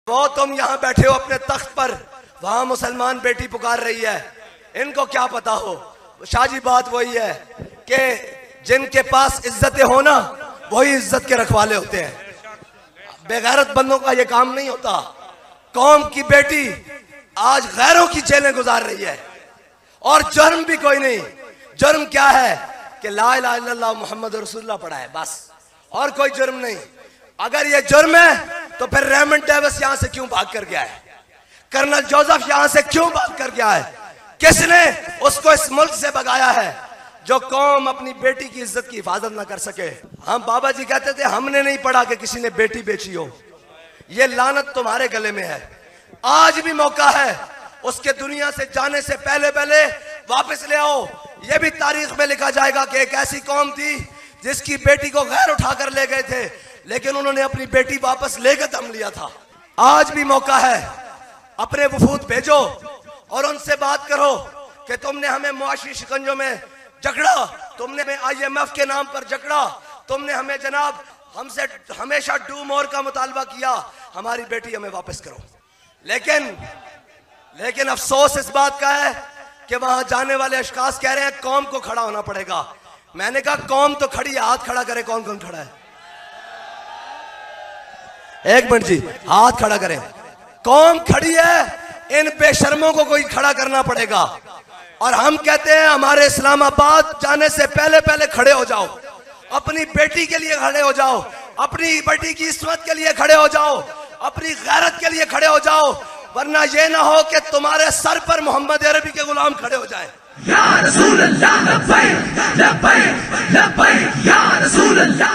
वो तुम यहाँ बैठे हो अपने तख्त पर, वहां मुसलमान बेटी पुकार रही है, इनको क्या पता हो। शाजी बात वही है कि जिनके पास इज्जतें हो ना वही इज्जत के रखवाले होते हैं। बेगैरत बंदों का ये काम नहीं होता। कौम की बेटी आज गैरों की जेलें गुजार रही है और जुर्म भी कोई नहीं। जुर्म क्या है कि ला इलाहा इल्लल्लाह मुहम्मद रसूलुल्लाह पढ़ा है बस, और कोई जुर्म नहीं। अगर ये जुर्म है तो फिर रेमंड डेविस यहां से क्यों भाग कर गया है? कर्नल जोसेफ यहां से क्यों भाग कर गया है? किसने उसको इस मुल्क से भगाया है? जो कौम अपनी बेटी की इज्जत की हिफाजत ना कर सके। हम बाबा जी कहते थे हमने नहीं पढ़ा कि किसी ने बेटी बेची हो। ये लानत तुम्हारे गले में है। आज भी मौका है, उसके दुनिया से जाने से पहले पहले वापस ले आओ। ये भी तारीख में लिखा जाएगा कि एक ऐसी कौम थी जिसकी बेटी को गैर उठाकर ले गए थे, लेकिन उन्होंने अपनी बेटी वापस लेकर दम लिया था। आज भी मौका है, अपने वफूद भेजो और उनसे बात करो कि तुमने हमें मुआशी शिकंजों में जकड़ा, तुमने हमें IMF के नाम पर जकड़ा, तुमने हमें जनाब हमसे हमेशा डू मोर का मुतालबा किया, हमारी बेटी हमें वापस करो। लेकिन अफसोस इस बात का है कि वहां जाने वाले अशखास कह रहे हैं कौम को खड़ा होना पड़ेगा। मैंने कहा कौम तो खड़ी है, हाथ खड़ा करे। कौन कौन खड़ा है? एक मिनट जी, हाथ खड़ा करें। कौम खड़ी है, इन बेशर्मों को कोई खड़ा करना पड़ेगा। और हम कहते हैं हमारे इस्लामाबाद जाने से पहले पहले खड़े हो जाओ, अपनी बेटी के लिए खड़े हो जाओ, अपनी बेटी की इस्मत के लिए खड़े हो जाओ, अपनी गैरत के लिए खड़े हो जाओ, वरना ये ना हो कि तुम्हारे सर पर मोहम्मद अरबी के गुलाम खड़े हो जाए। या रसूल अल्लाह लब्बैक लब्बैक लब्बैक या रसूल अल्लाह।